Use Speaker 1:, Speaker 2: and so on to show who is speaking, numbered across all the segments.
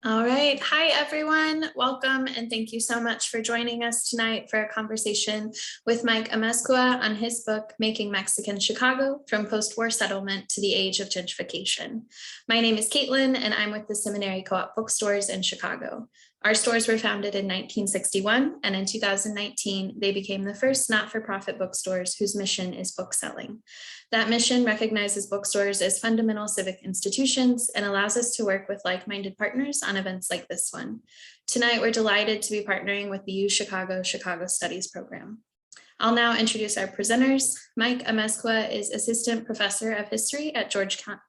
Speaker 1: All right. Hi, everyone. Welcome, and thank you so much for joining us tonight for a conversation with Mike Amezcua on his book, Making Mexican Chicago, From Postwar Settlement to the Age of Gentrification. My name is Caitlin, and I'm with the Seminary Co-op bookstores in Chicago. Our stores were founded in 1961, and in 2019, they became the first not-for-profit bookstores whose mission is bookselling. That mission recognizes bookstores as fundamental civic institutions and allows us to work with like-minded partners on events like this one. Tonight, we're delighted to be partnering with the U Chicago Studies program. I'll now introduce our presenters. Mike Amezcua is Assistant Professor of History at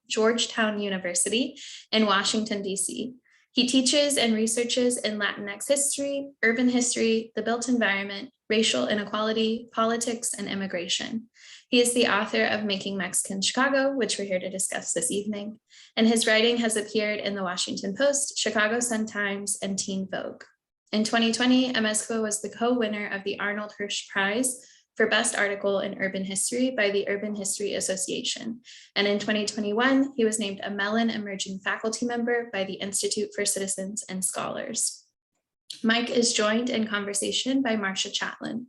Speaker 1: Georgetown University in Washington, D.C. He teaches and researches in Latinx history, urban history, the built environment, racial inequality, politics, and immigration. He is the author of Making Mexican Chicago, which we're here to discuss this evening, and his writing has appeared in the Washington Post, Chicago Sun-Times, and Teen Vogue. In 2020, Amezcua was the co-winner of the Arnold Hirsch Prize for Best Article in Urban History by the Urban History Association. And in 2021, he was named a Mellon Emerging Faculty Member by the Institute for Citizens and Scholars. Mike is joined in conversation by Marcia Chatelain.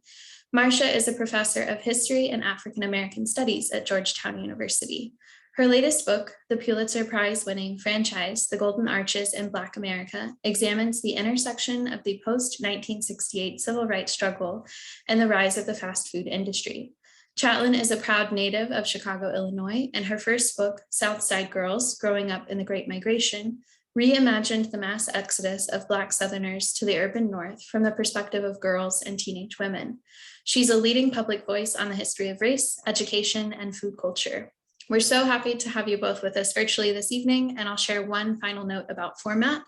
Speaker 1: Marcia is a professor of history and African American studies at Georgetown University. Her latest book, the Pulitzer Prize-winning franchise, The Golden Arches in Black America, examines the intersection of the post-1968 civil rights struggle and the rise of the fast food industry. Chatelain is a proud native of Chicago, Illinois, and her first book, South Side Girls, Growing Up in the Great Migration, reimagined the mass exodus of Black Southerners to the urban North from the perspective of girls and teenage women. She's a leading public voice on the history of race, education, and food culture. We're so happy to have you both with us virtually this evening, and I'll share one final note about format.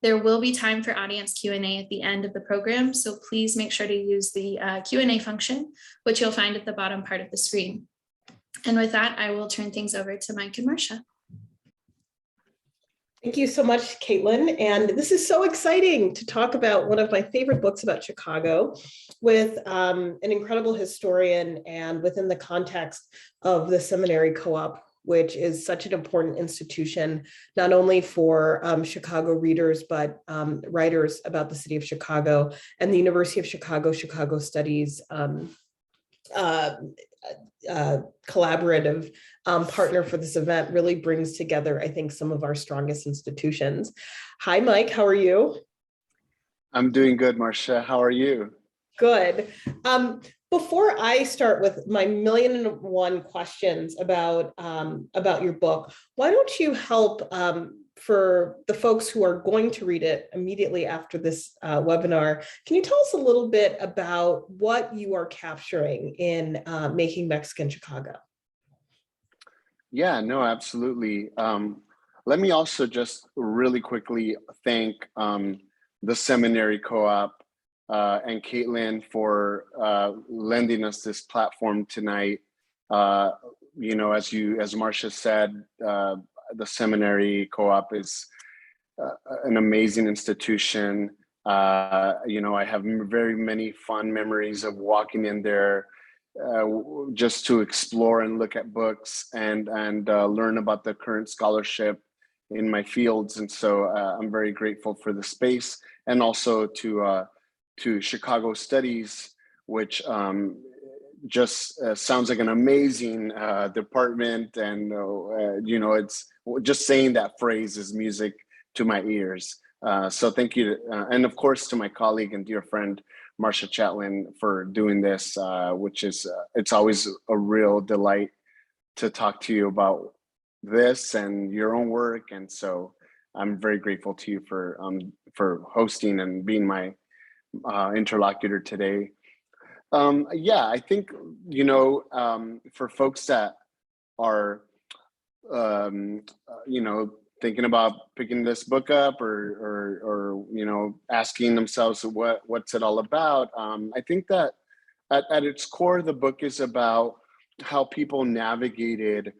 Speaker 1: There will be time for audience Q&A at the end of the program, so please make sure to use the Q&A function, which you'll find at the bottom part of the screen. And with that, I will turn things over to Mike and Marcia.
Speaker 2: Thank you so much, Caitlin. And this is so exciting to talk about one of my favorite books about Chicago with an incredible historian and within the context of the Seminary Co-op, which is such an important institution, not only for Chicago readers, but writers about the city of Chicago, and the University of Chicago Studies collaborative partner for this event really brings together, I think, some of our strongest institutions. Hi, Mike, how are you?
Speaker 3: I'm doing good, Marcia. How are you?
Speaker 2: Good. Before I start with my 1,000,001 questions about your book, why don't you help for the folks who are going to read it immediately after this webinar, can you tell us a little bit about what you are capturing in Making Mexican Chicago?
Speaker 3: Yeah, no, absolutely. Let me also just really quickly thank the Seminary Co-op and Caitlin for lending us this platform tonight. You know, as Marcia said, the Seminary Co-op is an amazing institution. You know, I have very many fond memories of walking in there just to explore and look at books and learn about the current scholarship in my fields. And so I'm very grateful for the space, and also to Chicago Studies, which just sounds like an amazing department. And, you know, it's just saying that phrase is music to my ears. So thank you. And of course, to my colleague and dear friend, Marcia Chatelain, for doing this, which is, it's always a real delight to talk to you about this and your own work. And so I'm very grateful to you for hosting and being my interlocutor today. Yeah, I think, you know, for folks that are, you know, thinking about picking this book up or you know, asking themselves what's it all about, I think that at its core, the book is about how people navigated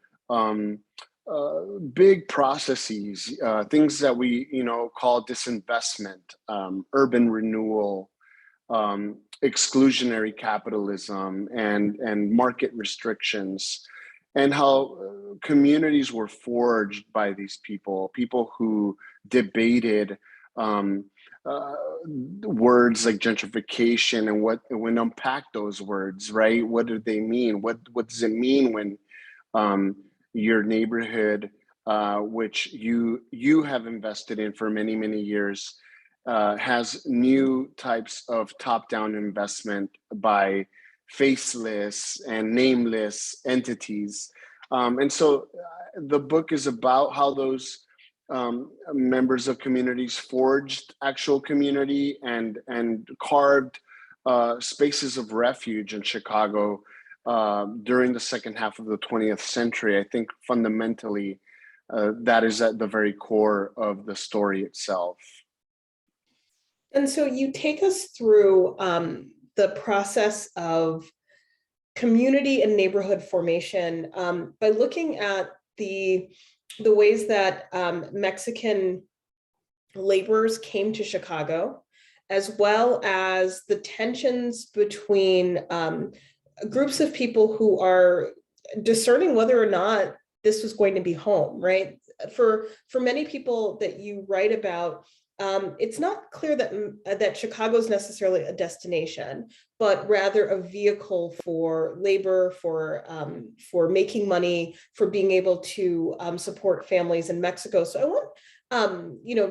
Speaker 3: big processes, things that we, you know, call disinvestment, urban renewal, exclusionary capitalism, and market restrictions, and how communities were forged by these people who debated words like gentrification and when unpack those words, right? What do they mean? What does it mean when your neighborhood, which you have invested in for many years, has new types of top-down investment by faceless and nameless entities. And so the book is about how those members of communities forged actual community and carved spaces of refuge in Chicago during the second half of the 20th century. I think fundamentally that is at the very core of the story itself.
Speaker 2: And so you take us through the process of community and neighborhood formation by looking at the ways that Mexican laborers came to Chicago, as well as the tensions between groups of people who are discerning whether or not this was going to be home, right? For many people that you write about, it's not clear that Chicago is necessarily a destination, but rather a vehicle for labor, for making money, for being able to support families in Mexico. So I want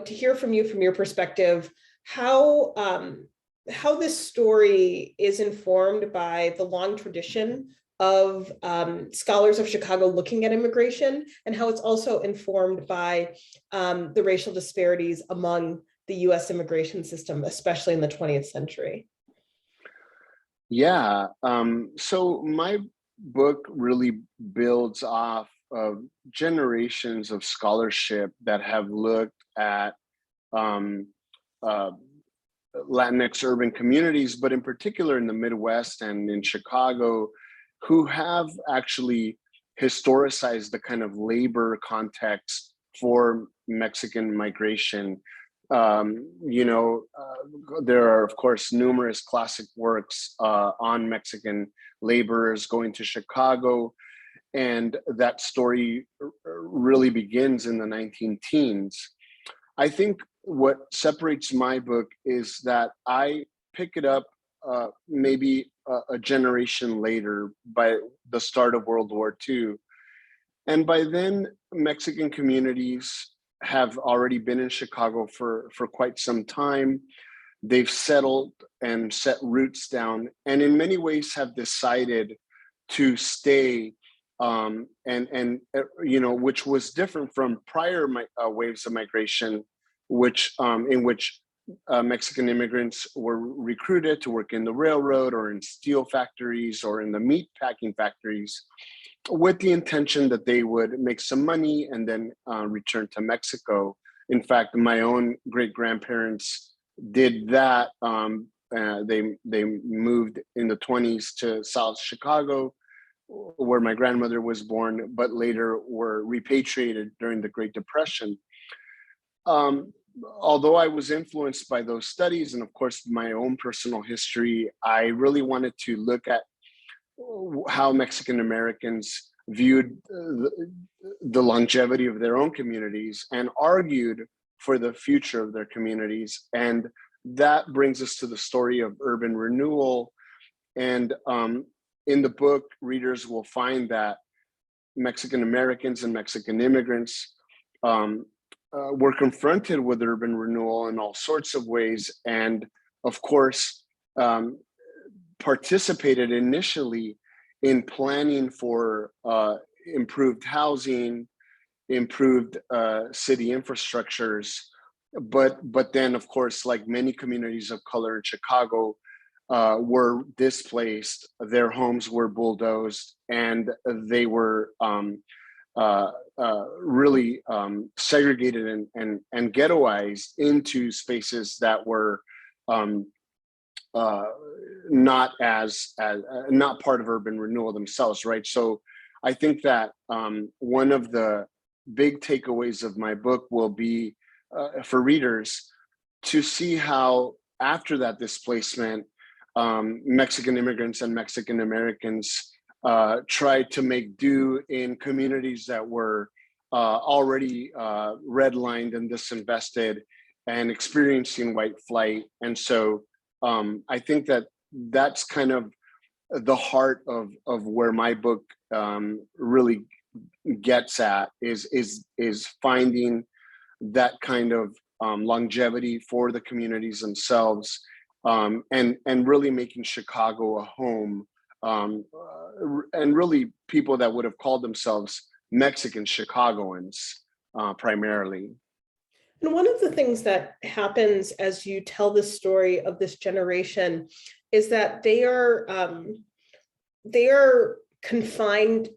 Speaker 2: to hear from you, from your perspective, how this story is informed by the long tradition of scholars of Chicago looking at immigration, and how it's also informed by the racial disparities among the US immigration system, especially in the 20th century.
Speaker 3: Yeah, so my book really builds off of generations of scholarship that have looked at Latinx urban communities, but in particular in the Midwest and in Chicago, who have actually historicized the kind of labor context for Mexican migration. There are, of course, numerous classic works on Mexican laborers going to Chicago, and that story really begins in the 19 teens. I think what separates my book is that I pick it up maybe a generation later, by the start of World War II. And by then, Mexican communities have already been in Chicago for quite some time. They've settled and set roots down, and in many ways have decided to stay, which was different from prior waves of migration, in which Mexican immigrants were recruited to work in the railroad or in steel factories or in the meat packing factories, with the intention that they would make some money and then return to Mexico. In fact, my own great-grandparents did that. They moved in the 20s to South Chicago, where my grandmother was born, but later were repatriated during the Great Depression. Although I was influenced by those studies and, of course, my own personal history, I really wanted to look at how Mexican Americans viewed the longevity of their own communities and argued for the future of their communities. And that brings us to the story of urban renewal. And in the book, readers will find that Mexican Americans and Mexican immigrants were confronted with urban renewal in all sorts of ways, and of course participated initially in planning for improved housing, improved city infrastructures, but then, of course, like many communities of color in Chicago, were displaced. Their homes were bulldozed, and they were really segregated and ghettoized into spaces that were not part of urban renewal themselves, right? So I think that one of the big takeaways of my book will be for readers to see how, after that displacement, Mexican immigrants and Mexican Americans tried to make do in communities that were already redlined and disinvested, and experiencing white flight. And so I think that that's kind of the heart of where my book really gets at, is finding that kind of longevity for the communities themselves, and really making Chicago a home, and really people that would have called themselves Mexican Chicagoans primarily.
Speaker 2: And one of the things that happens as you tell the story of this generation is that they are confined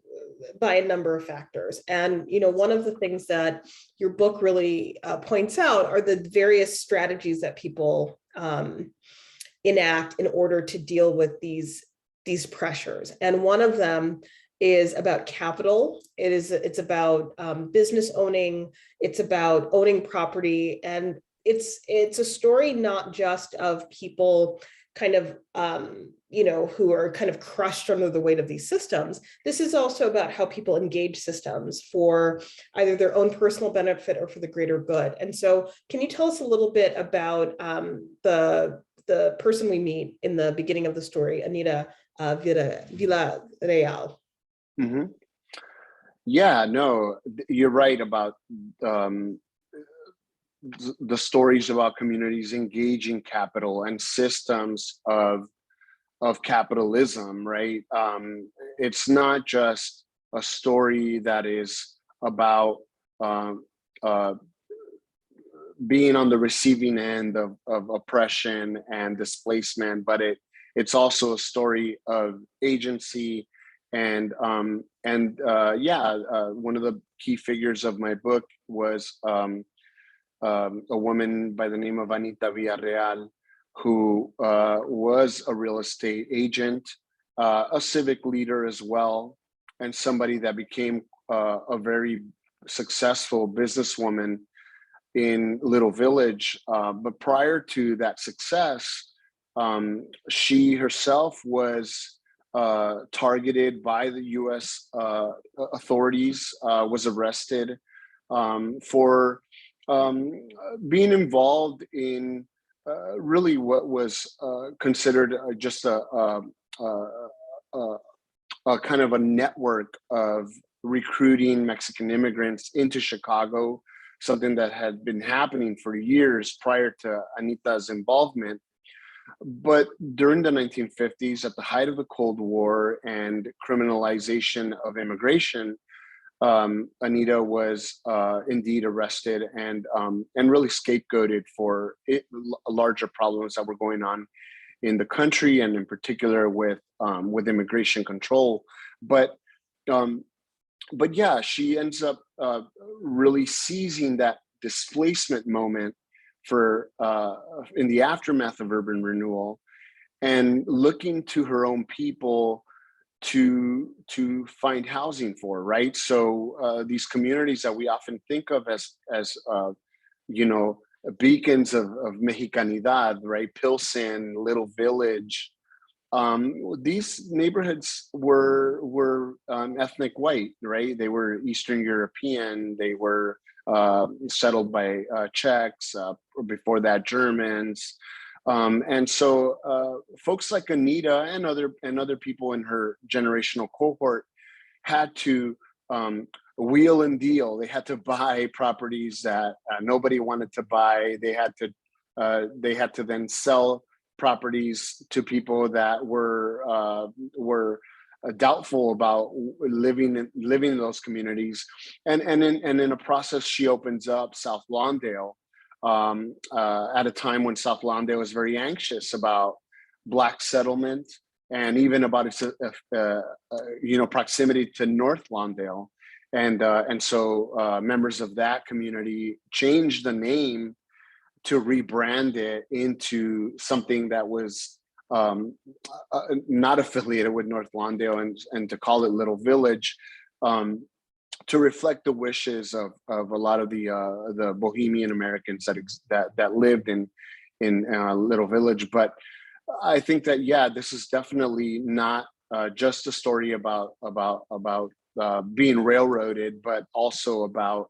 Speaker 2: by a number of factors. And, one of the things that your book really points out are the various strategies that people enact in order to deal with these pressures. And one of them is about capital. It's about business owning. It's about owning property. And it's a story not just of people kind of, who are kind of crushed under the weight of these systems. This is also about how people engage systems for either their own personal benefit or for the greater good. And so can you tell us a little bit about the person we meet in the beginning of the story, Anita Villarreal?
Speaker 3: Mm-hmm. Yeah, no, you're right about the stories about communities engaging capital and systems of capitalism, right? It's not just a story that is about being on the receiving end of oppression and displacement, but it's also a story of agency. And one of the key figures of my book was a woman by the name of Anita Villarreal, who was a real estate agent, a civic leader as well, and somebody that became a very successful businesswoman in Little Village. But prior to that success, she herself was targeted by the US authorities, was arrested for being involved in really what was considered just a kind of a network of recruiting Mexican immigrants into Chicago, something that had been happening for years prior to Anita's involvement. But during the 1950s, at the height of the Cold War and criminalization of immigration, Anita was indeed arrested and really scapegoated for larger problems that were going on in the country, and in particular with immigration control. But yeah, she ends up really seizing that displacement moment for in the aftermath of urban renewal, and looking to her own people to find housing for, right? So these communities that we often think of as beacons of Mexicanidad, right? Pilsen, Little Village. These neighborhoods were ethnic white, right? They were Eastern European. They were settled by Czechs, before that Germans. And so folks like Anita and other people in her generational cohort had to wheel and deal. They had to buy properties that nobody wanted to buy. They had to then sell properties to people that were doubtful about living in those communities. And in a process, she opens up South Lawndale. At a time when South Lawndale was very anxious about Black settlement, and even about its proximity to North Lawndale, and so members of that community changed the name to rebrand it into something that was not affiliated with North Lawndale, and to call it Little Village. To reflect the wishes of a lot of the Bohemian Americans that lived in Little Village. But I think that, yeah, this is definitely not just a story about being railroaded, but also about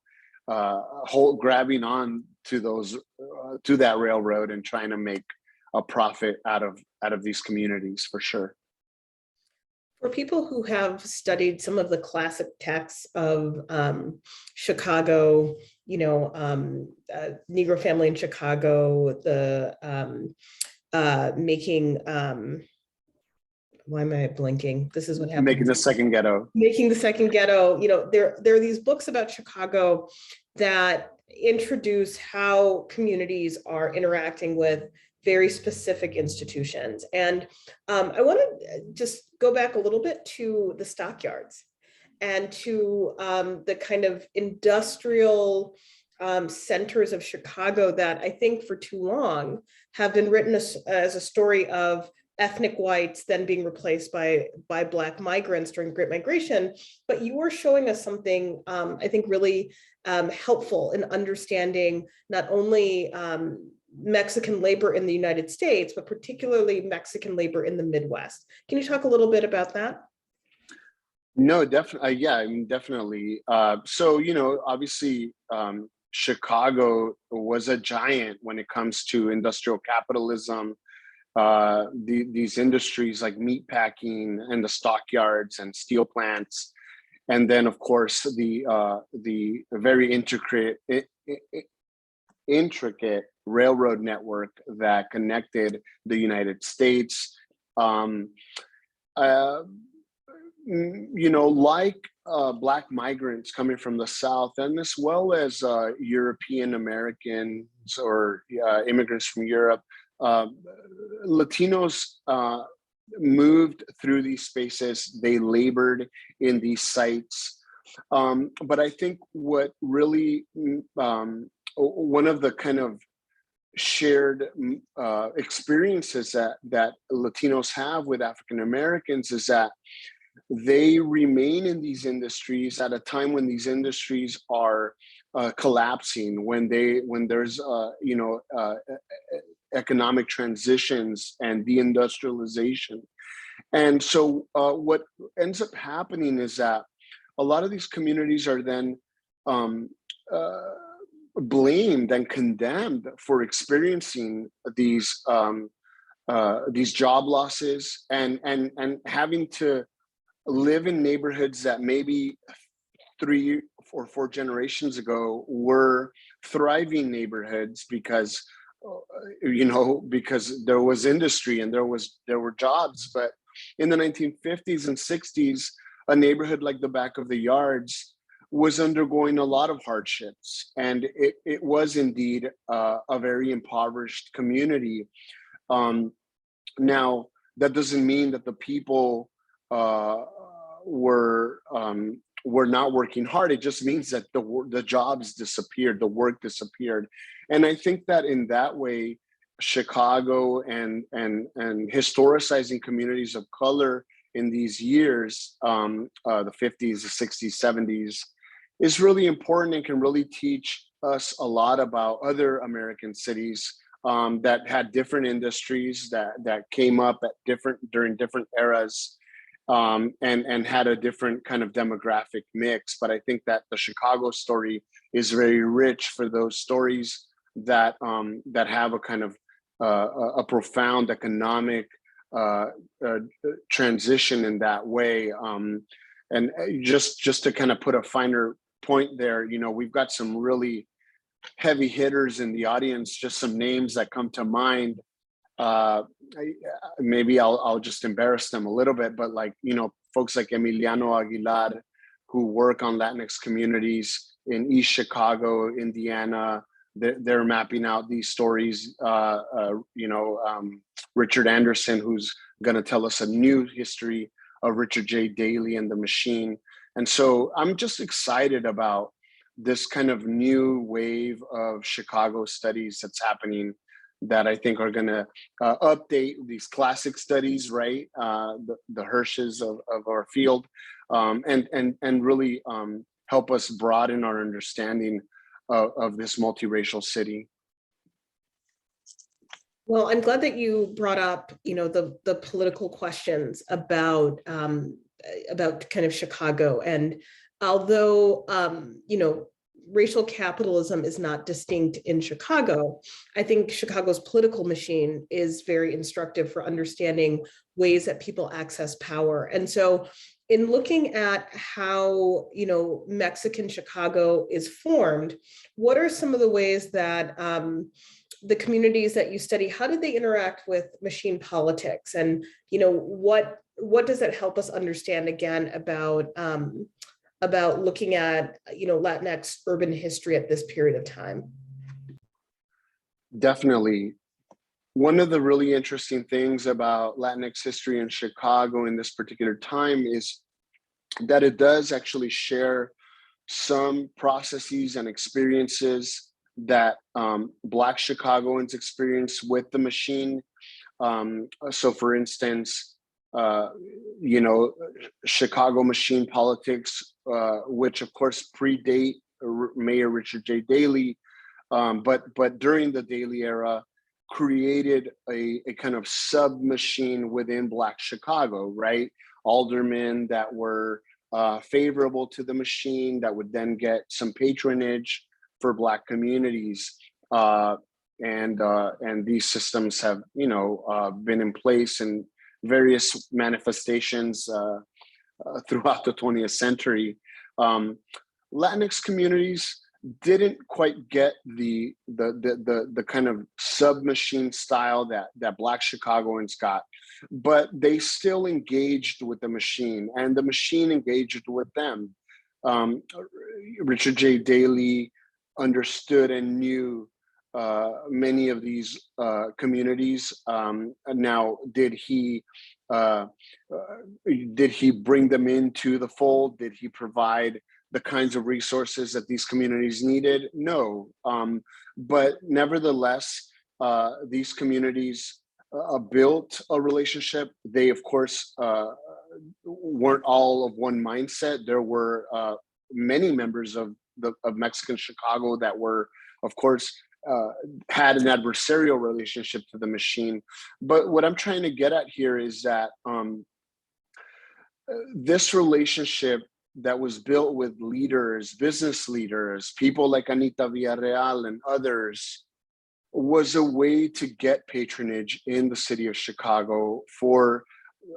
Speaker 3: grabbing on to those to that railroad and trying to make a profit out of these communities for sure.
Speaker 2: For people who have studied some of the classic texts of Chicago, Negro Family in Chicago, the making, why am I blinking? This is what happens.
Speaker 3: Making the Second Ghetto.
Speaker 2: Making the Second Ghetto. There are these books about Chicago that introduce how communities are interacting with very specific institutions. And I want to just go back a little bit to the stockyards and to the kind of industrial centers of Chicago that I think for too long have been written as a story of ethnic whites then being replaced by Black migrants during Great Migration. But you were showing us something I think really helpful in understanding not only Mexican labor in the United States, but particularly Mexican labor in the Midwest. Can you talk a little bit about that?
Speaker 3: No, definitely. Yeah, I mean, definitely. So, obviously, Chicago was a giant when it comes to industrial capitalism. These industries like meatpacking and the stockyards and steel plants, and then of course the very intricate railroad network that connected the United States. Like Black migrants coming from the South, and as well as European Americans or immigrants from Europe, Latinos moved through these spaces. They labored in these sites. But I think what really, one of the kind of shared experiences that Latinos have with African Americans is that they remain in these industries at a time when these industries are collapsing, when there's economic transitions and deindustrialization. And so what ends up happening is that a lot of these communities are then blamed and condemned for experiencing these job losses and having to live in neighborhoods that maybe 3 or 4 generations ago were thriving neighborhoods because there was industry and there were jobs. But in the 1950s and 60s, a neighborhood like the Back of the Yards was undergoing a lot of hardships, and it was indeed a very impoverished community. Now, that doesn't mean that the people were not working hard. It just means that the jobs disappeared, the work disappeared. And I think that in that way, Chicago and historicizing communities of color in these years, the 50s, the 60s, 70s, is really important and can really teach us a lot about other American cities that had different industries that came up during different eras, and had a different kind of demographic mix. But I think that the Chicago story is very rich for those stories that have a kind of a profound economic transition in that way. And just to kind of put a finer point there, we've got some really heavy hitters in the audience, just some names that come to mind. Maybe I'll just embarrass them a little bit, but folks like Emiliano Aguilar, who work on Latinx communities in East Chicago, Indiana. They're mapping out these stories. Richard Anderson, who's going to tell us a new history of Richard J. Daley and the Machine. And so I'm just excited about this kind of new wave of Chicago studies that's happening, that I think are going to update these classic studies, right? The Hirsches of our field, and really help us broaden our understanding of this multiracial city.
Speaker 2: Well, I'm glad that you brought up, the political questions about kind of Chicago. And although, racial capitalism is not distinct in Chicago. I think Chicago's political machine is very instructive for understanding ways that people access power. And so in looking at how, Mexican Chicago is formed, what are some of the ways that the communities that you study, how did they interact with machine politics? And, what does that help us understand again about looking at, Latinx urban history at this period of time?
Speaker 3: Definitely. One of the really interesting things about Latinx history in Chicago in this particular time is that it does actually share some processes and experiences that Black Chicagoans experience with the machine. So for instance, Chicago machine politics, which of course predate Mayor Richard J. Daley, but during the Daley era, created a kind of sub-machine within Black Chicago, right? Aldermen that were favorable to the machine that would then get some patronage for Black communities. And these systems have, been in place in various manifestations throughout the 20th century. Latinx communities didn't quite get the kind of sub-machine style that Black Chicagoans got, but they still engaged with the machine, and the machine engaged with them. Richard J. Daley understood and knew many of these communities. Now, did he bring them into the fold? Did he provide the kinds of resources that these communities needed? No, but nevertheless, these communities built a relationship. They, of course, weren't all of one mindset. There were many members of Mexican Chicago that were, of course, had an adversarial relationship to the machine. But what I'm trying to get at here is that this relationship that was built with leaders, business leaders, people like Anita Villarreal and others, was a way to get patronage in the city of Chicago for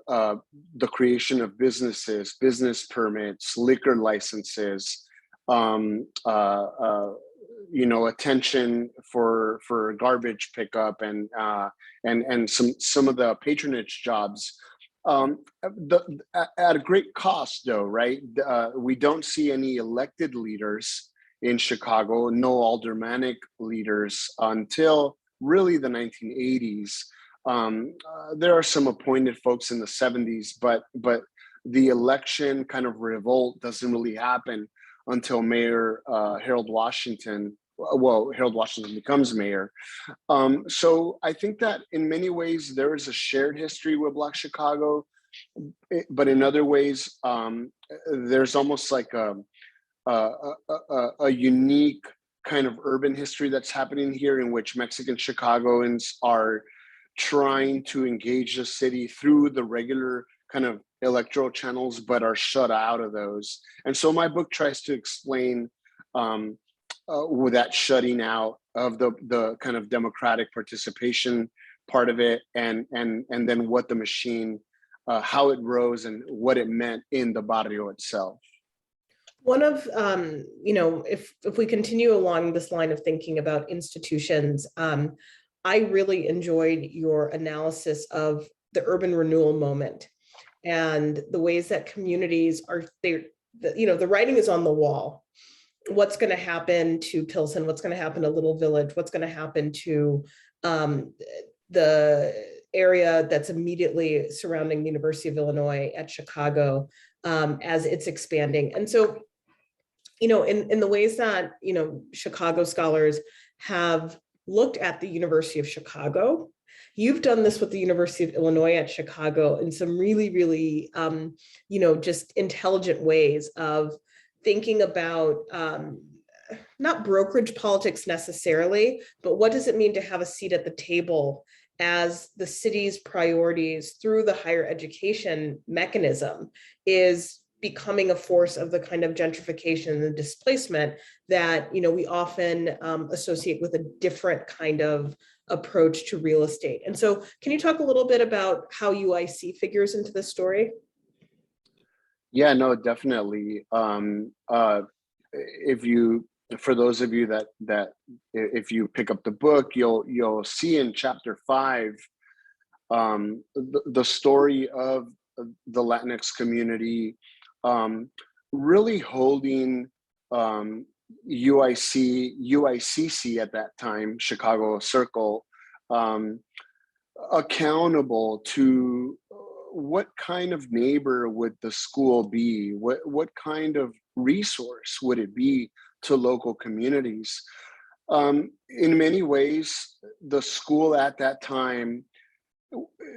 Speaker 3: the creation of businesses, business permits, liquor licenses, attention for garbage pickup and some of the patronage jobs. At a great cost, though, right? We don't see any elected leaders in Chicago, no aldermanic leaders until really the 1980s. There are some appointed folks in the 70s, but the election kind of revolt doesn't really happen until Mayor Harold Washington. Well, Harold Washington becomes mayor. So I think that in many ways there is a shared history with Black Chicago, but in other ways there's almost like a unique kind of urban history that's happening here, in which Mexican Chicagoans are trying to engage the city through the regular kind of electoral channels, but are shut out of those. And so my book tries to explain with that shutting out of the kind of democratic participation part of it, and then what the machine, how it rose and what it meant in the barrio itself.
Speaker 2: One of, if we continue along this line of thinking about institutions, I really enjoyed your analysis of the urban renewal moment and the ways that communities are there. The writing is on the wall. What's going to happen to Pilsen? What's going to happen to Little Village? What's going to happen to the area that's immediately surrounding the University of Illinois at Chicago as it's expanding? And so, in the ways that, Chicago scholars have looked at the University of Chicago, you've done this with the University of Illinois at Chicago in some really, really, just intelligent ways of thinking about not brokerage politics necessarily, but what does it mean to have a seat at the table as the city's priorities through the higher education mechanism is becoming a force of the kind of gentrification and the displacement that, we often associate with a different kind of approach to real estate. And so can you talk a little bit about how UIC figures into this story?
Speaker 3: Yeah, no, definitely. For those of you that if you pick up the book, you'll see in chapter 5 the story of the Latinx community really holding UICC at that time, Chicago Circle, accountable to what kind of neighbor would the school be? What kind of resource would it be to local communities? In many ways, the school at that time,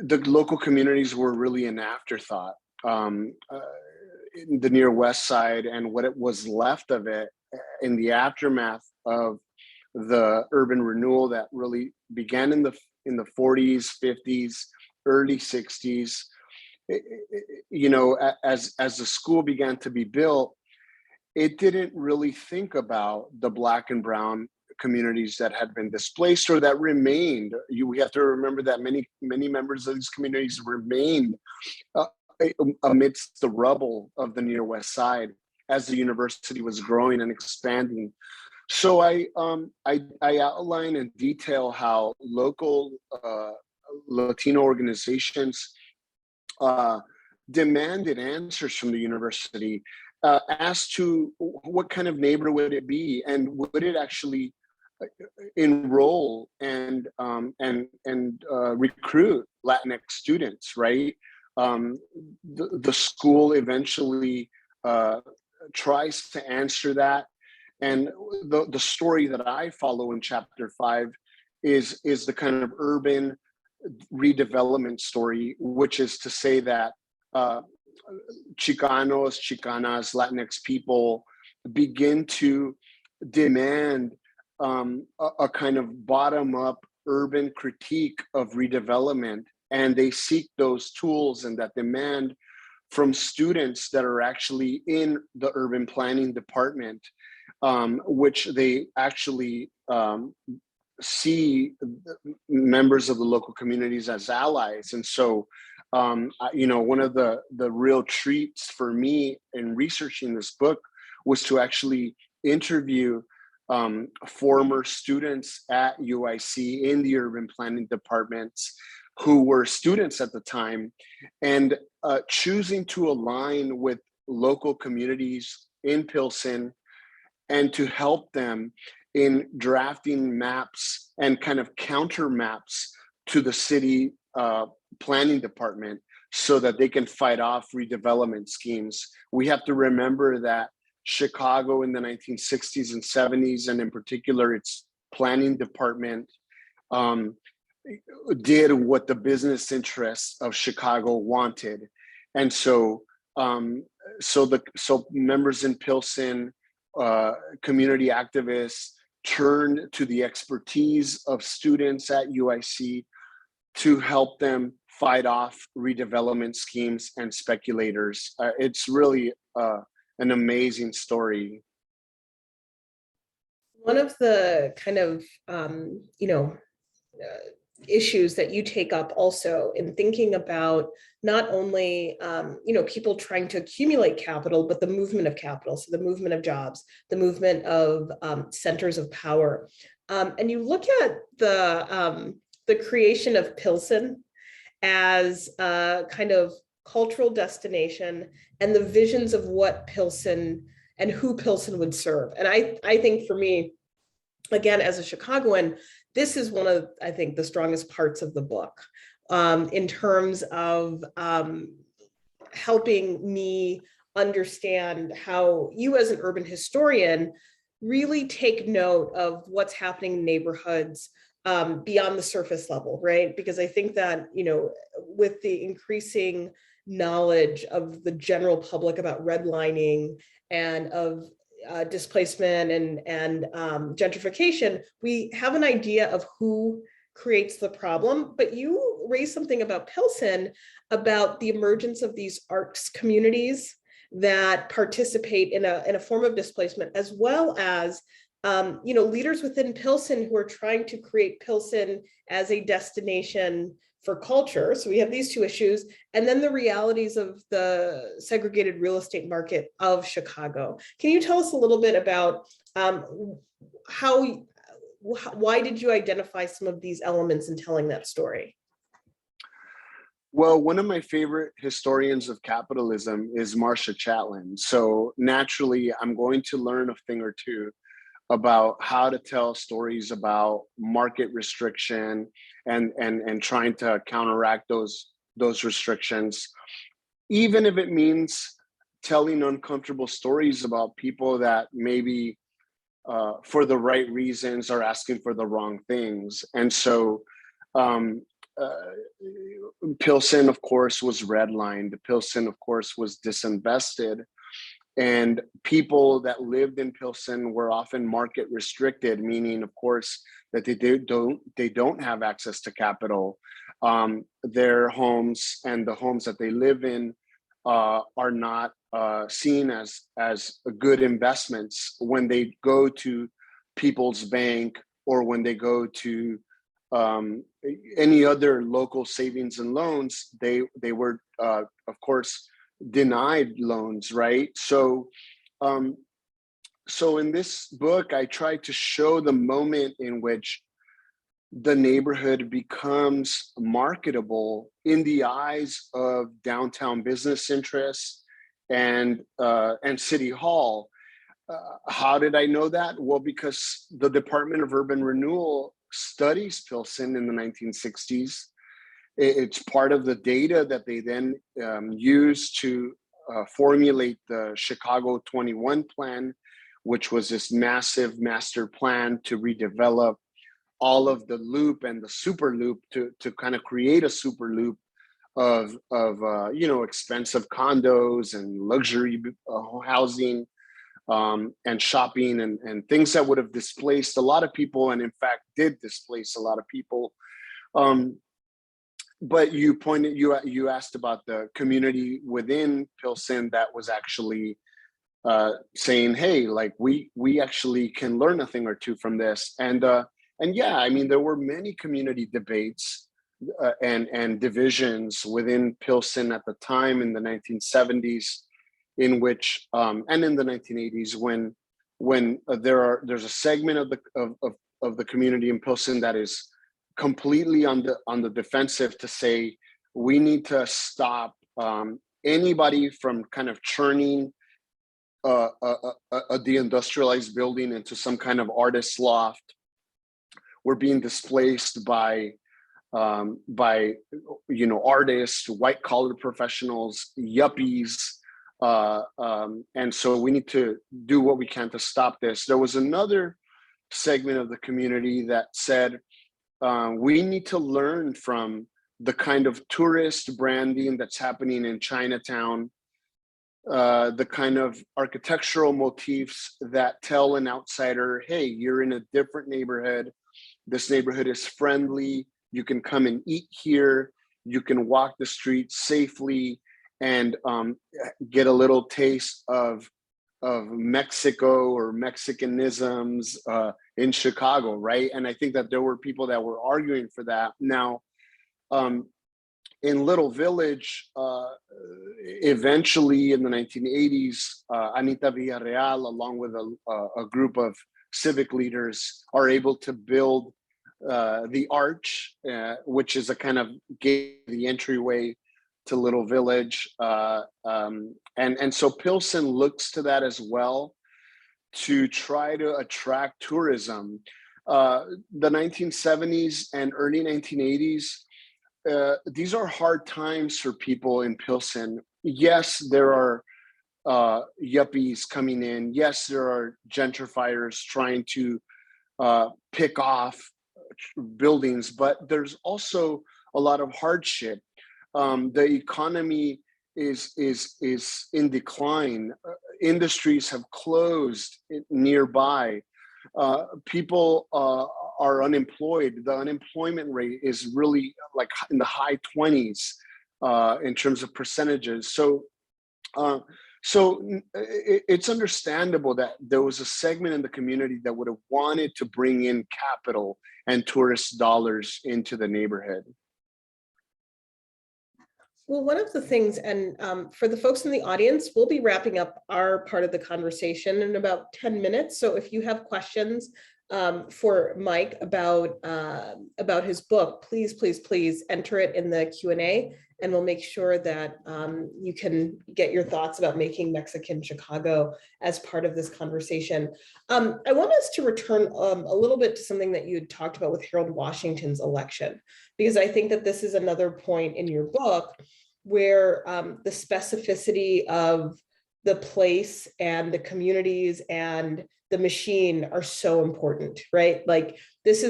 Speaker 3: the local communities were really an afterthought. In the near West Side and what it was left of it in the aftermath of the urban renewal that really began in the 40s, 50s, early 60s. As the school began to be built, it didn't really think about the Black and Brown communities that had been displaced or that remained. We have to remember that many members of these communities remained amidst the rubble of the near West Side as the university was growing and expanding. So I outline in detail how local Latino organizations demanded answers from the university as to what kind of neighbor would it be, and would it actually enroll and recruit Latinx students, right? The school eventually tries to answer that. And the story that I follow in chapter 5 is the kind of urban redevelopment story, which is to say that Chicanos, Chicanas, Latinx people begin to demand a kind of bottom-up urban critique of redevelopment, and they seek those tools and that demand from students that are actually in the urban planning department, which they actually see members of the local communities as allies. And so, one of the real treats for me in researching this book was to actually interview former students at UIC in the urban planning departments who were students at the time, and choosing to align with local communities in Pilsen and to help them in drafting maps and kind of counter maps to the city planning department so that they can fight off redevelopment schemes. We have to remember that Chicago in the 1960s and 70s, and in particular its planning department, did what the business interests of Chicago wanted. And so members in Pilsen, community activists, turned to the expertise of students at UIC to help them fight off redevelopment schemes and speculators. It's really an amazing story.
Speaker 2: One of the kind of, issues that you take up also in thinking about not only, people trying to accumulate capital, but the movement of capital, so the movement of jobs, the movement of centers of power. And you look at the creation of Pilsen as a kind of cultural destination and the visions of what Pilsen and who Pilsen would serve. And I think for me, again, as a Chicagoan, this is one of, I think, the strongest parts of the book in terms of helping me understand how you as an urban historian really take note of what's happening in neighborhoods beyond the surface level, right? Because I think that, with the increasing knowledge of the general public about redlining and of displacement and gentrification, we have an idea of who creates the problem. But you raised something about Pilsen, about the emergence of these arts communities that participate in a form of displacement, as well as leaders within Pilsen who are trying to create Pilsen as a destination for culture. So we have these two issues, and then the realities of the segregated real estate market of Chicago. Can you tell us a little bit about why did you identify some of these elements in telling that story?
Speaker 3: Well, one of my favorite historians of capitalism is Marcia Chatelain. So naturally, I'm going to learn a thing or two about how to tell stories about market restriction and trying to counteract those restrictions, even if it means telling uncomfortable stories about people that maybe for the right reasons are asking for the wrong things. And so Pilsen, of course, was redlined. Pilsen, of course, was disinvested. And people that lived in Pilsen were often market restricted, meaning, of course, that they don't have access to capital. Their homes and the homes that they live in are not seen as good investments when they go to People's Bank or when they go to any other local savings and loans. They were, of course, denied loans, right? So in this book, I try to show the moment in which the neighborhood becomes marketable in the eyes of downtown business interests and City Hall. How did I know that? Well, because the Department of Urban Renewal studies Pilsen in the 1960s. It's part of the data that they then use to formulate the Chicago 21 plan, which was this massive master plan to redevelop all of the loop and the super loop to kind of create a super loop of expensive condos and luxury housing and shopping and things that would have displaced a lot of people, and in fact did displace a lot of people. But you asked about the community within Pilsen that was actually saying, hey, like we actually can learn a thing or two from this. And yeah, I mean, there were many community debates and divisions within Pilsen at the time in the 1970s, in which and in the 1980s when there's a segment of the community in Pilsen that is completely on the defensive to say we need to stop anybody from kind of churning a deindustrialized building into some kind of artist loft. We're being displaced by artists, white collar professionals, yuppies, and so we need to do what we can to stop this. There was another segment of the community that said we need to learn from the kind of tourist branding that's happening in Chinatown, the kind of architectural motifs that tell an outsider, hey, you're in a different neighborhood. This neighborhood is friendly. You can come and eat here. You can walk the streets safely and get a little taste of Mexico or Mexicanisms in Chicago, right? And I think that there were people that were arguing for that. Now, in Little Village, eventually in the 1980s, Anita Villarreal, along with a group of civic leaders, are able to build the Arch, which is a kind of the entryway to Little Village. And so Pilsen looks to that as well to try to attract tourism. The 1970s and early 1980s, these are hard times for people in Pilsen. Yes, there are yuppies coming in. Yes, there are gentrifiers trying to pick off buildings, but there's also a lot of hardship. The economy is in decline. Industries have closed nearby. People are unemployed. The unemployment rate is really like in the high 20s in terms of percentages. So So it's understandable that there was a segment in the community that would have wanted to bring in capital and tourist dollars into the neighborhood.
Speaker 2: Well, one of the things, and for the folks in the audience, we'll be wrapping up our part of the conversation in about 10 minutes. So if you have questions for Mike about his book, please enter it in the Q&A, and we'll make sure that you can get your thoughts about making Mexican Chicago as part of this conversation. I want us to return a little bit to something that you had talked about with Harold Washington's election, because I think that this is another point in your book where the specificity of the place and the communities and the machine are so important, right? Like this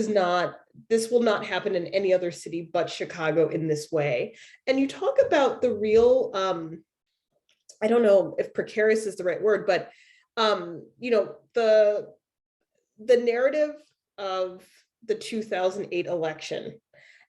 Speaker 2: will not happen in any other city but Chicago in this way. And you talk about the real, I don't know if precarious is the right word, but you know, the narrative of the 2008 election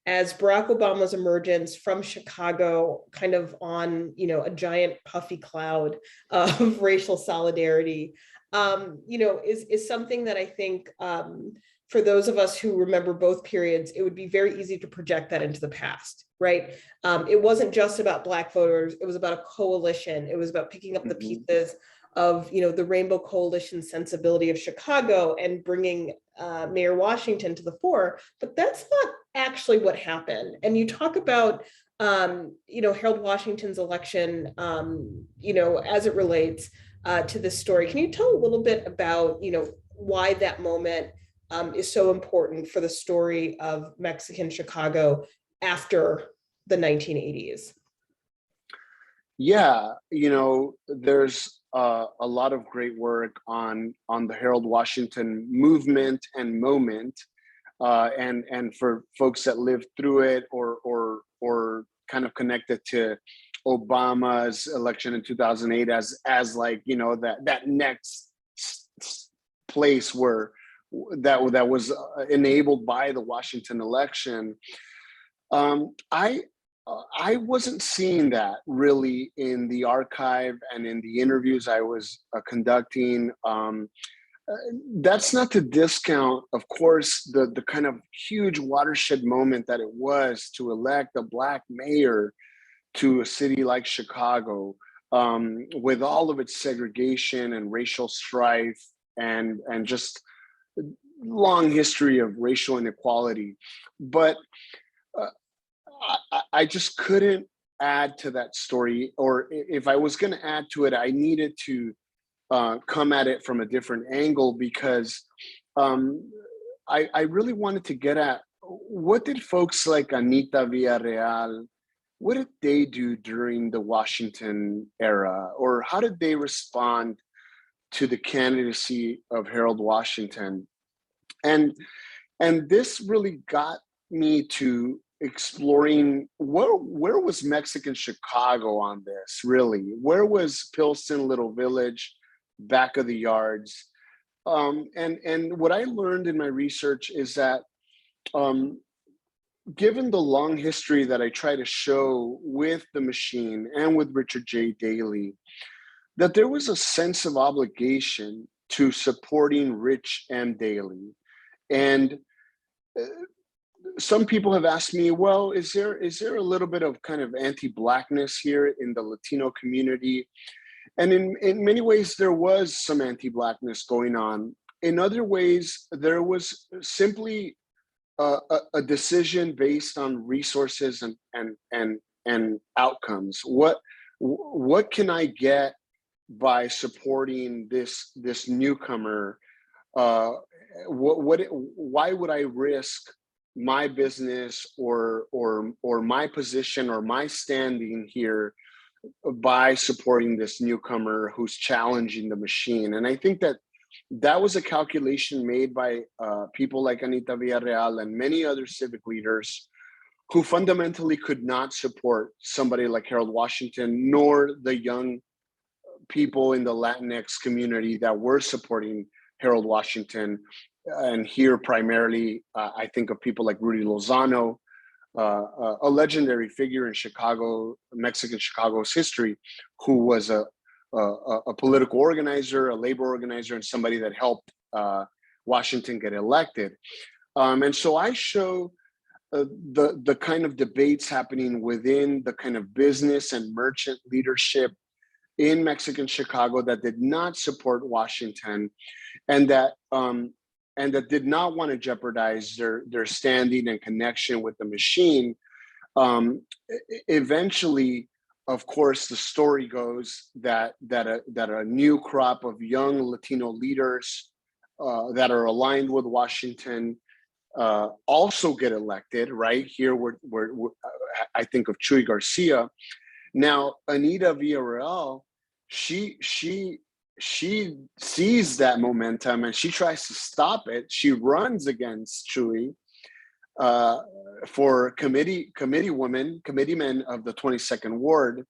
Speaker 2: as Barack Obama's emergence from Chicago, kind of on, you know, a giant puffy cloud of racial solidarity, you know, is something that I think for those of us who remember both periods, it would be very easy to project that into the past, right? It wasn't just about Black voters, it was about a coalition. It was about picking up the pieces of, you know, the Rainbow Coalition sensibility of Chicago and bringing Mayor Washington to the fore, but that's not actually what happened. And you talk about, you know, Harold Washington's election, you know, as it relates to this story. Can you tell a little bit about, you know, why that moment is so important for the story of Mexican Chicago after the 1980s?
Speaker 3: Yeah, you know, there's a lot of great work on the Harold Washington movement and moment, and for folks that lived through it or kind of connected to Obama's election in 2008 as like, you know, that next place where that was enabled by the Washington election. I wasn't seeing that really in the archive and in the interviews I was conducting. That's not to discount, of course, the kind of huge watershed moment that it was to elect a Black mayor to a city like Chicago, with all of its segregation and racial strife and just long history of racial inequality. But I just couldn't add to that story, or if I was going to add to it, I needed to come at it from a different angle, because I really wanted to get at what did folks like Anita Villarreal, what did they do during the Washington era, or how did they respond to the candidacy of Harold Washington? And this really got me to exploring where was Mexican Chicago on this, really? Where was Pilsen, Little Village, back of the yards? And what I learned in my research is that given the long history that I try to show with the machine and with Richard J. Daley, that there was a sense of obligation to supporting Rich M. Daley. And some people have asked me, well, is there a little bit of kind of anti-Blackness here in the Latino community? And in many ways, there was some anti-Blackness going on. In other ways, there was simply a decision based on resources and outcomes. What can I get by supporting this newcomer? Why would I risk my business or my position or my standing here by supporting this newcomer who's challenging the machine? And I think that was a calculation made by people like Anita Villarreal and many other civic leaders who fundamentally could not support somebody like Harold Washington, nor the young people in the Latinx community that were supporting Harold Washington. And here primarily, I think of people like Rudy Lozano, a legendary figure in Chicago, Mexican Chicago's history, who was a a political organizer, a labor organizer, and somebody that helped Washington get elected. And so I show the kind of debates happening within the kind of business and merchant leadership in Mexican Chicago that did not support Washington, and that did not want to jeopardize their standing and connection with the machine. Eventually, of course, the story goes that a new crop of young Latino leaders that are aligned with Washington also get elected. Right here, we're I think of Chuy Garcia. Now, Anita Villarreal, she sees that momentum and she tries to stop it. She runs against Chuy for committeemen of the 22nd Ward,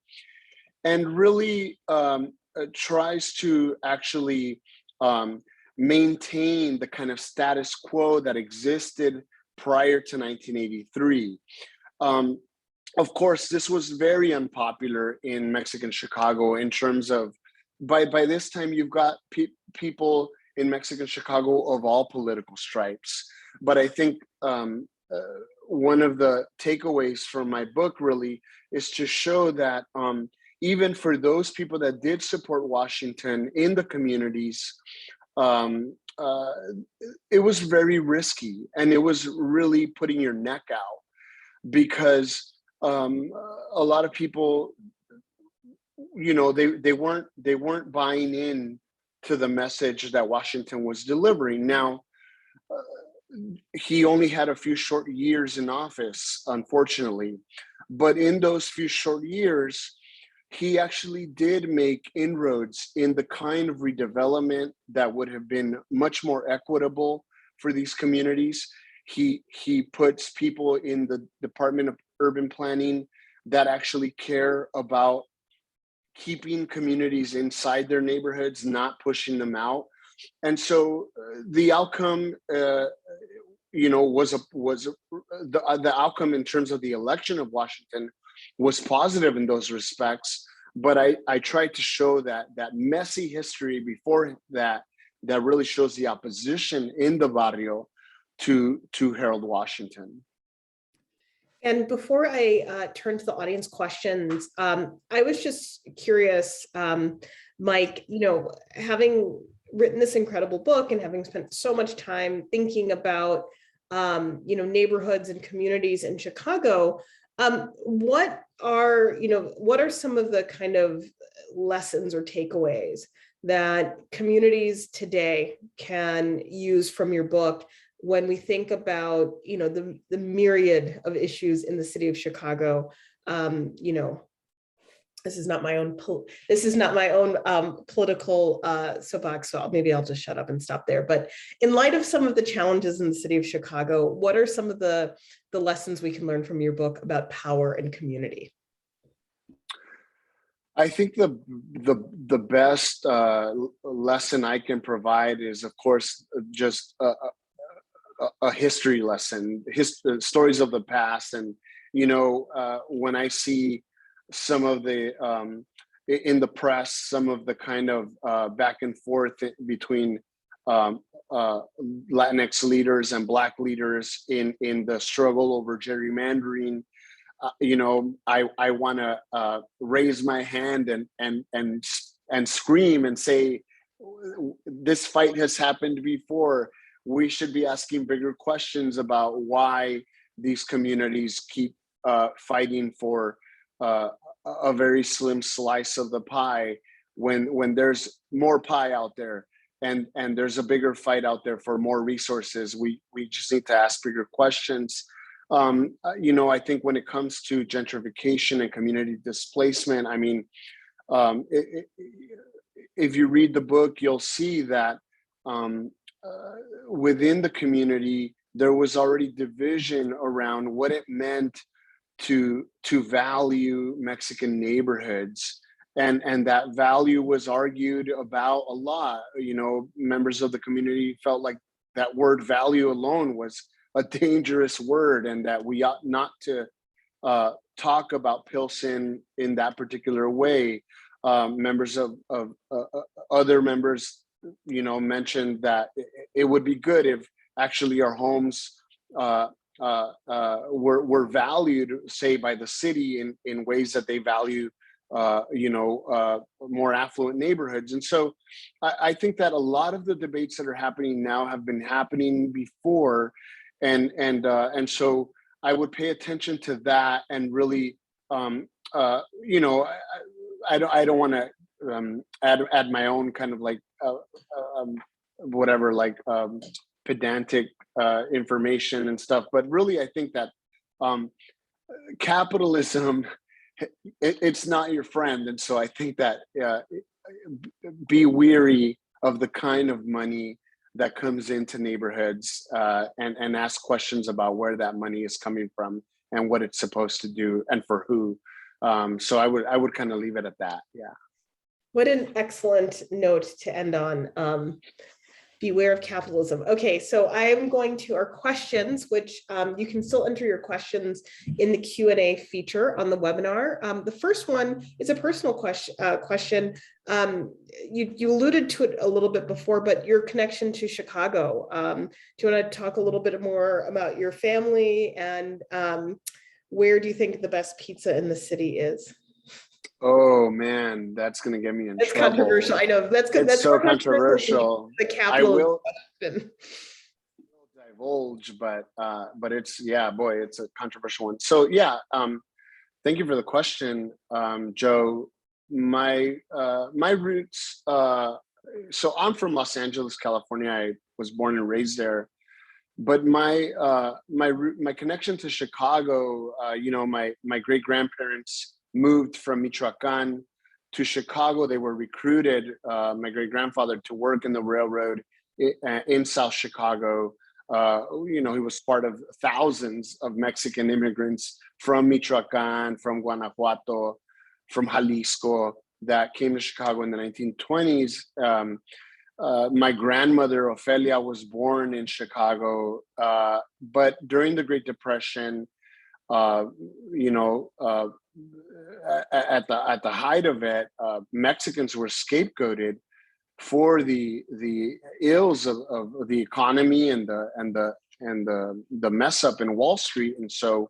Speaker 3: and really tries to actually maintain the kind of status quo that existed prior to 1983. Of course, this was very unpopular in Mexican Chicago in terms of, by this time, you've got people in Mexican Chicago of all political stripes. But I think one of the takeaways from my book really is to show that even for those people that did support Washington in the communities, it was very risky, and it was really putting your neck out, because a lot of people, they weren't buying in to the message that Washington was delivering. Now, he only had a few short years in office, unfortunately, but in those few short years, he actually did make inroads in the kind of redevelopment that would have been much more equitable for these communities. He puts people in the Department of Urban Planning that actually care about keeping communities inside their neighborhoods, not pushing them out. And so the outcome, was the outcome in terms of the election of Washington was positive in those respects. But I tried to show that messy history before that really shows the opposition in the barrio to Harold Washington.
Speaker 2: And before I turn to the audience questions, I was just curious, Mike, having written this incredible book and having spent so much time thinking about, neighborhoods and communities in Chicago, what are some of the kind of lessons or takeaways that communities today can use from your book when we think about, the myriad of issues in the city of Chicago? This is not my own political soapbox, so maybe I'll just shut up and stop there. But in light of some of the challenges in the city of Chicago, what are some of the lessons we can learn from your book about power and community?
Speaker 3: I think the best lesson I can provide is, of course, just a history lesson, stories of the past. And when I see some of the in the press, some of the kind of back and forth between Latinx leaders and Black leaders in the struggle over gerrymandering, I want to raise my hand and scream and say, this fight has happened before. We should be asking bigger questions about why these communities keep fighting for a very slim slice of the pie when there's more pie out there, and there's a bigger fight out there for more resources. We just need to ask bigger questions. I think when it comes to gentrification and community displacement, I mean, if you read the book, you'll see that within the community, there was already division around what it meant to value Mexican neighborhoods. And that value was argued about a lot. Members of the community felt like that word value alone was a dangerous word, and that we ought not to talk about Pilsen in that particular way. members of other members, mentioned that it would be good if actually our homes were valued, say, by the city in ways that they value, more affluent neighborhoods. And so I think that a lot of the debates that are happening now have been happening before. And so I would pay attention to that and really, I don't want to add my own kind of like pedantic information and stuff, but really I think that capitalism, it's not your friend. And so I think that be weary of the kind of money that comes into neighborhoods, and ask questions about where that money is coming from and what it's supposed to do and for who. So I would kind of leave it at that. Yeah.
Speaker 2: What an excellent note to end on. Beware of capitalism. Okay, so I am going to our questions, which you can still enter your questions in the Q&A feature on the webinar. The first one is a personal question. You alluded to it a little bit before, but your connection to Chicago. Do you want to talk a little bit more about your family and where do you think the best pizza in the city is?
Speaker 3: Oh man, that's gonna get me in
Speaker 2: It's
Speaker 3: trouble.
Speaker 2: controversial. I know that's good.
Speaker 3: It's
Speaker 2: that's
Speaker 3: so controversial.
Speaker 2: The capital.
Speaker 3: I will divulge, but it's, yeah, boy, it's a controversial one. So yeah, thank you for the question, Joe. My roots. So I'm from Los Angeles, California. I was born and raised there, but my connection to Chicago. My great grandparents moved from Michoacan to Chicago. They were recruited, my great grandfather, to work in the railroad in South Chicago. He was part of thousands of Mexican immigrants from Michoacan, from Guanajuato, from Jalisco that came to Chicago in the 1920s. My grandmother, Ofelia, was born in Chicago, but during the Great Depression, at the height of it, Mexicans were scapegoated for the ills of the economy and the mess up in Wall Street. And so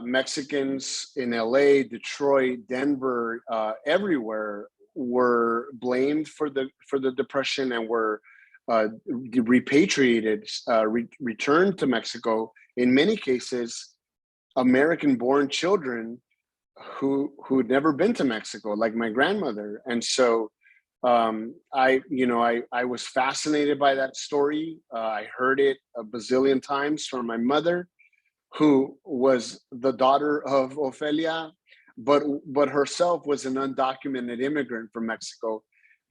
Speaker 3: Mexicans in LA, Detroit, Denver, everywhere were blamed for the depression and were repatriated, returned to Mexico. In many cases, American-born children who'd never been to Mexico, like my grandmother. And so I was fascinated by that story. I heard it a bazillion times from my mother, who was the daughter of Ofelia, but herself was an undocumented immigrant from Mexico,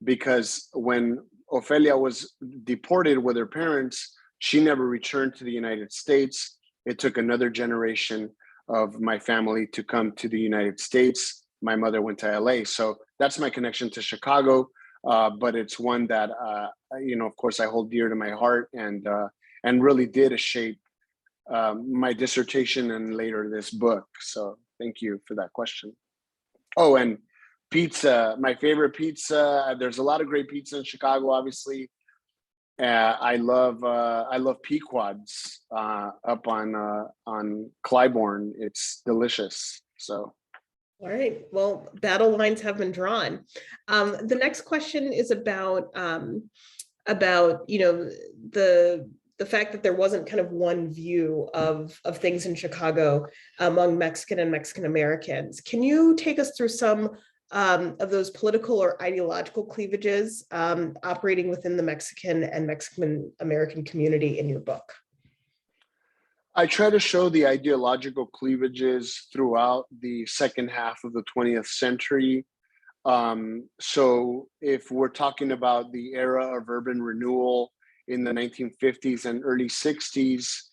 Speaker 3: because when Ofelia was deported with her parents, she never returned to the United States. It took another generation of my family to come to the United States. My mother went to LA. So that's my connection to Chicago. But it's one that, of course, I hold dear to my heart, and really did shape my dissertation and later this book. So thank you for that question. Oh, and pizza, my favorite pizza. There's a lot of great pizza in Chicago, obviously. I love Pequod's up on Clybourne. It's delicious. So,
Speaker 2: all right. Well, battle lines have been drawn. The next question is about the fact that there wasn't kind of one view of things in Chicago among Mexican and Mexican Americans. Can you take us through some of those political or ideological cleavages operating within the Mexican and Mexican American community in your book?
Speaker 3: I try to show the ideological cleavages throughout the second half of the 20th century. So if we're talking about the era of urban renewal in the 1950s and early 60s,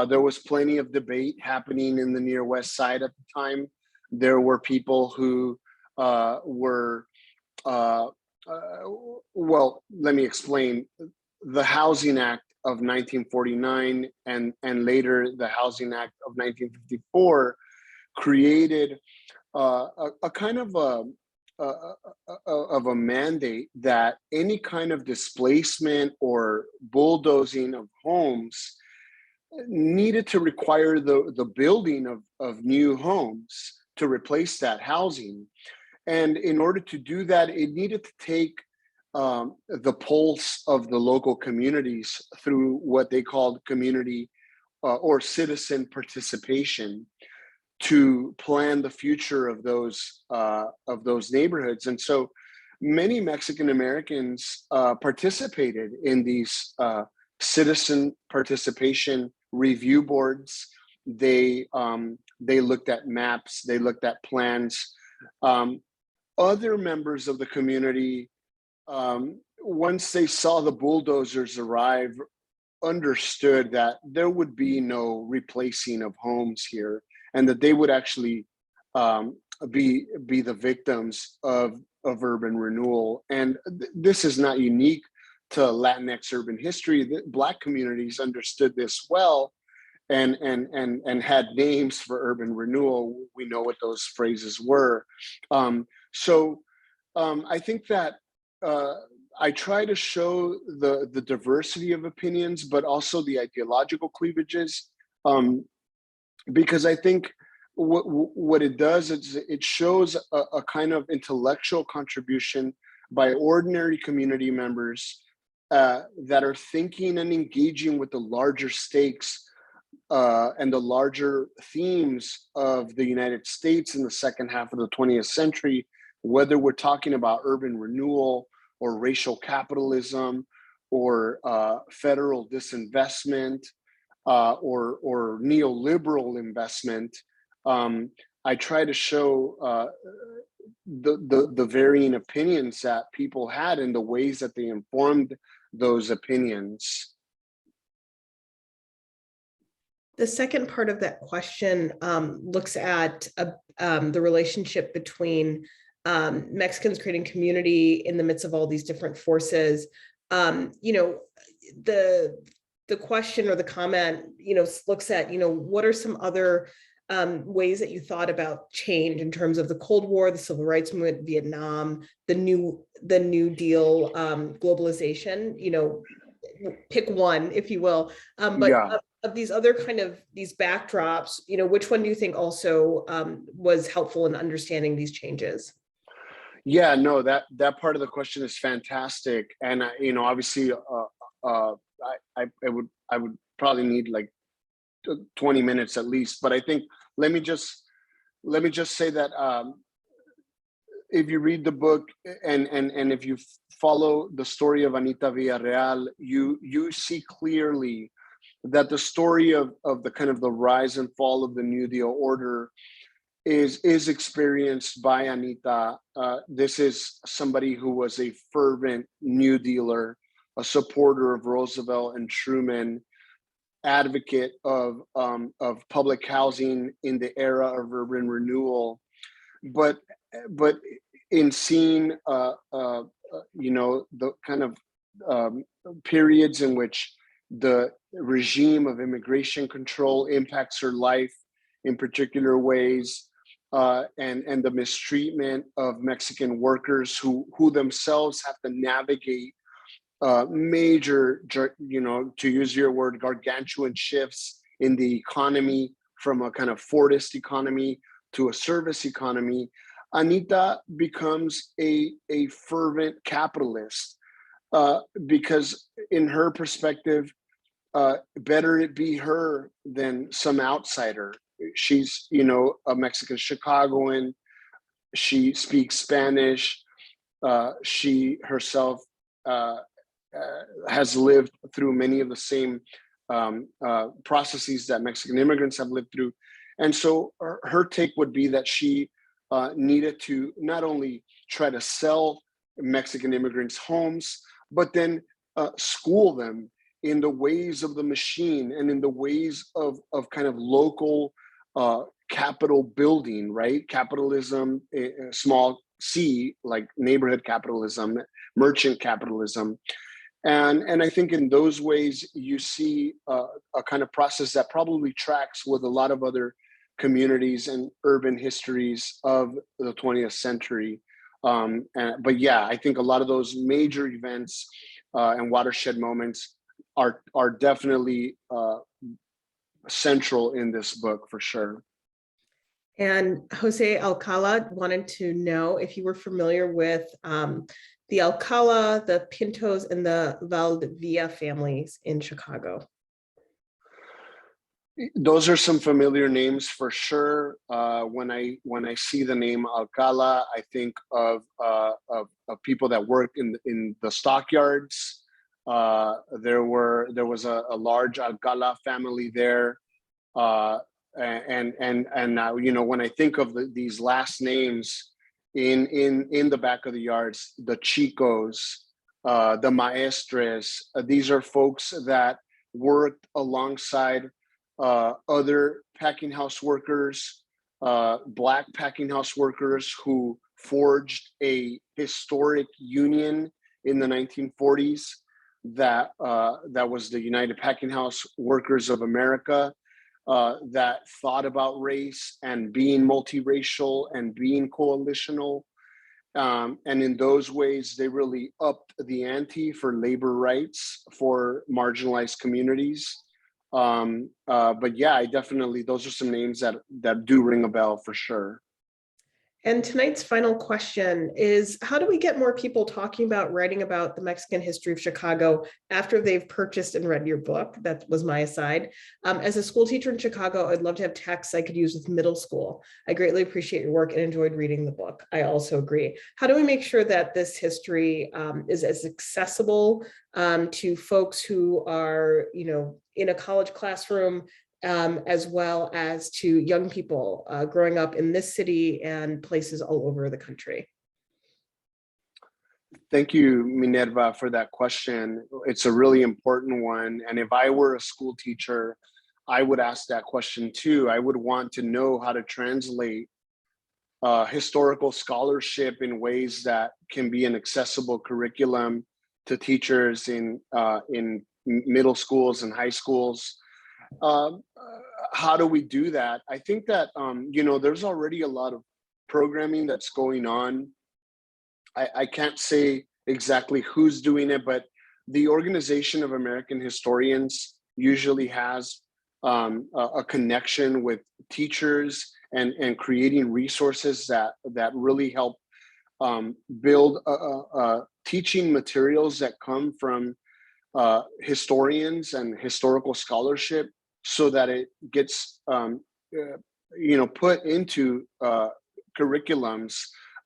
Speaker 3: there was plenty of debate happening in the Near West Side at the time. There were people who well, let me explain. The Housing Act of 1949 and later the Housing Act of 1954 created a kind of a mandate that any kind of displacement or bulldozing of homes needed to require the building of new homes to replace that housing. And in order to do that, it needed to take the pulse of the local communities through what they called community or citizen participation to plan the future of those neighborhoods. And so many Mexican Americans participated in these citizen participation review boards. They looked at maps, they looked at plans. Other members of the community, once they saw the bulldozers arrive, understood that there would be no replacing of homes here, and that they would actually be the victims of urban renewal. And this is not unique to Latinx urban history. The Black communities understood this well, and had names for urban renewal. We know what those phrases were. I think that I try to show the diversity of opinions, but also the ideological cleavages, because I think what it does is it shows a kind of intellectual contribution by ordinary community members that are thinking and engaging with the larger stakes and the larger themes of the United States in the second half of the 20th century, whether we're talking about urban renewal or racial capitalism or federal disinvestment or neoliberal investment. I try to show the varying opinions that people had and the ways that they informed those opinions.
Speaker 2: The second part of that question looks at the relationship between Mexicans creating community in the midst of all these different forces. The question or the comment, looks at, what are some other ways that you thought about change in terms of the Cold War, the Civil Rights Movement, Vietnam, the New Deal, globalization, pick one, if you will. Of these other these backdrops, which one do you think also was helpful in understanding these changes?
Speaker 3: Yeah, no, that part of the question is fantastic, and obviously, I would probably need like 20 minutes at least. But I think let me just say that if you read the book and if you follow the story of Anita Villarreal, you see clearly that the story of the kind of the rise and fall of the New Deal order is experienced by Anita. This is somebody who was a fervent New Dealer, a supporter of Roosevelt and Truman, advocate of public housing in the era of urban renewal, but in seeing the kind of periods in which the regime of immigration control impacts her life in particular ways, and the mistreatment of Mexican workers who themselves have to navigate major, to use your word, gargantuan shifts in the economy from a kind of Fordist economy to a service economy. Anita becomes a fervent capitalist because in her perspective, better it be her than some outsider. She's, a Mexican Chicagoan. She speaks Spanish. She herself has lived through many of the same processes that Mexican immigrants have lived through. And so her take would be that she needed to not only try to sell Mexican immigrants homes, but then school them in the ways of the machine and in the ways of kind of local capital building, right? Capitalism, small c, like neighborhood capitalism, merchant capitalism. And I think in those ways, you see a kind of process that probably tracks with a lot of other communities and urban histories of the 20th century. But yeah, I think a lot of those major events and watershed moments are definitely central in this book for sure.
Speaker 2: And Jose Alcala wanted to know if you were familiar with the Alcala, the Pintos, and the Valdivia families in Chicago.
Speaker 3: Those are some familiar names for sure. When I see the name Alcala, I think of people that worked in the stockyards. There was a large Alcala family there, and you know, when I think of these last names in the back of the yards, the Chicos, the Maestres, these are folks that worked alongside other packing house workers, Black packing house workers who forged a historic union in the 1940s that was the United Packing House Workers of America, that thought about race and being multiracial and being coalitional. And in those ways, they really upped the ante for labor rights for marginalized communities. But yeah, I definitely, those are some names that do ring a bell for sure.
Speaker 2: And tonight's final question is, how do we get more people talking about, writing about the Mexican history of Chicago after they've purchased and read your book? That was my aside. As a school teacher in Chicago, I'd love to have texts I could use with middle school. I greatly appreciate your work and enjoyed reading the book. I also agree. How do we make sure that this history is as accessible to folks who are, you know, in a college classroom, as well as to young people growing up in this city and places all over the country?
Speaker 3: Thank you, Minerva, for that question. It's a really important one. And if I were a school teacher, I would ask that question too. I would want to know how to translate historical scholarship in ways that can be an accessible curriculum to teachers in middle schools and high schools. How do we do that? I think that, you know, there's already a lot of programming that's going on. I can't say exactly who's doing it, but the Organization of American Historians usually has a connection with teachers and creating resources that really help build teaching materials that come from historians and historical scholarship, so that it gets you know, put into curriculums.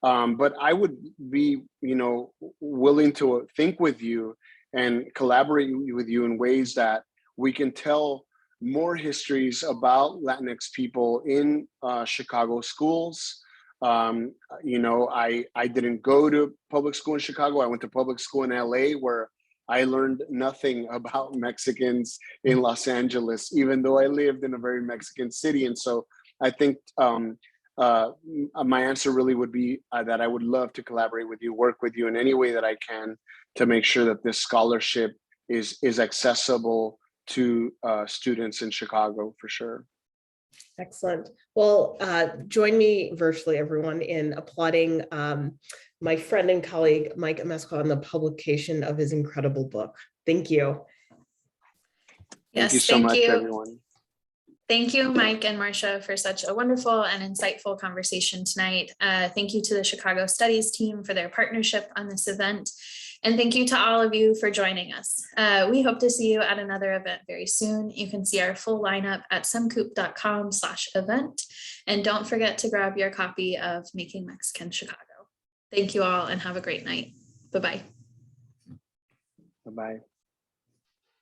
Speaker 3: But I would be, you know, willing to think with you and collaborate with you in ways that we can tell more histories about Latinx people in Chicago schools. You know, I didn't go to public school in Chicago. I went to public school in LA, where I learned nothing about Mexicans in Los Angeles, even though I lived in a very Mexican city. And so I think my answer really would be that I would love to collaborate with you, work with you in any way that I can to make sure that this scholarship is accessible to students in Chicago for sure.
Speaker 2: Excellent. Well, join me virtually, everyone, in applauding my friend and colleague, Mike Amesco, on the publication of his incredible book. Thank you.
Speaker 1: Yes,
Speaker 3: thank you so much, everyone.
Speaker 1: Thank you, Mike and Marcia, for such a wonderful and insightful conversation tonight. Thank you to the Chicago Studies team for their partnership on this event. And thank you to all of you for joining us. We hope to see you at another event very soon. You can see our full lineup at semcoop.com/event. And don't forget to grab your copy of Making Mexican Chicago. Thank you all and have a great night. Bye-bye.
Speaker 3: Bye-bye.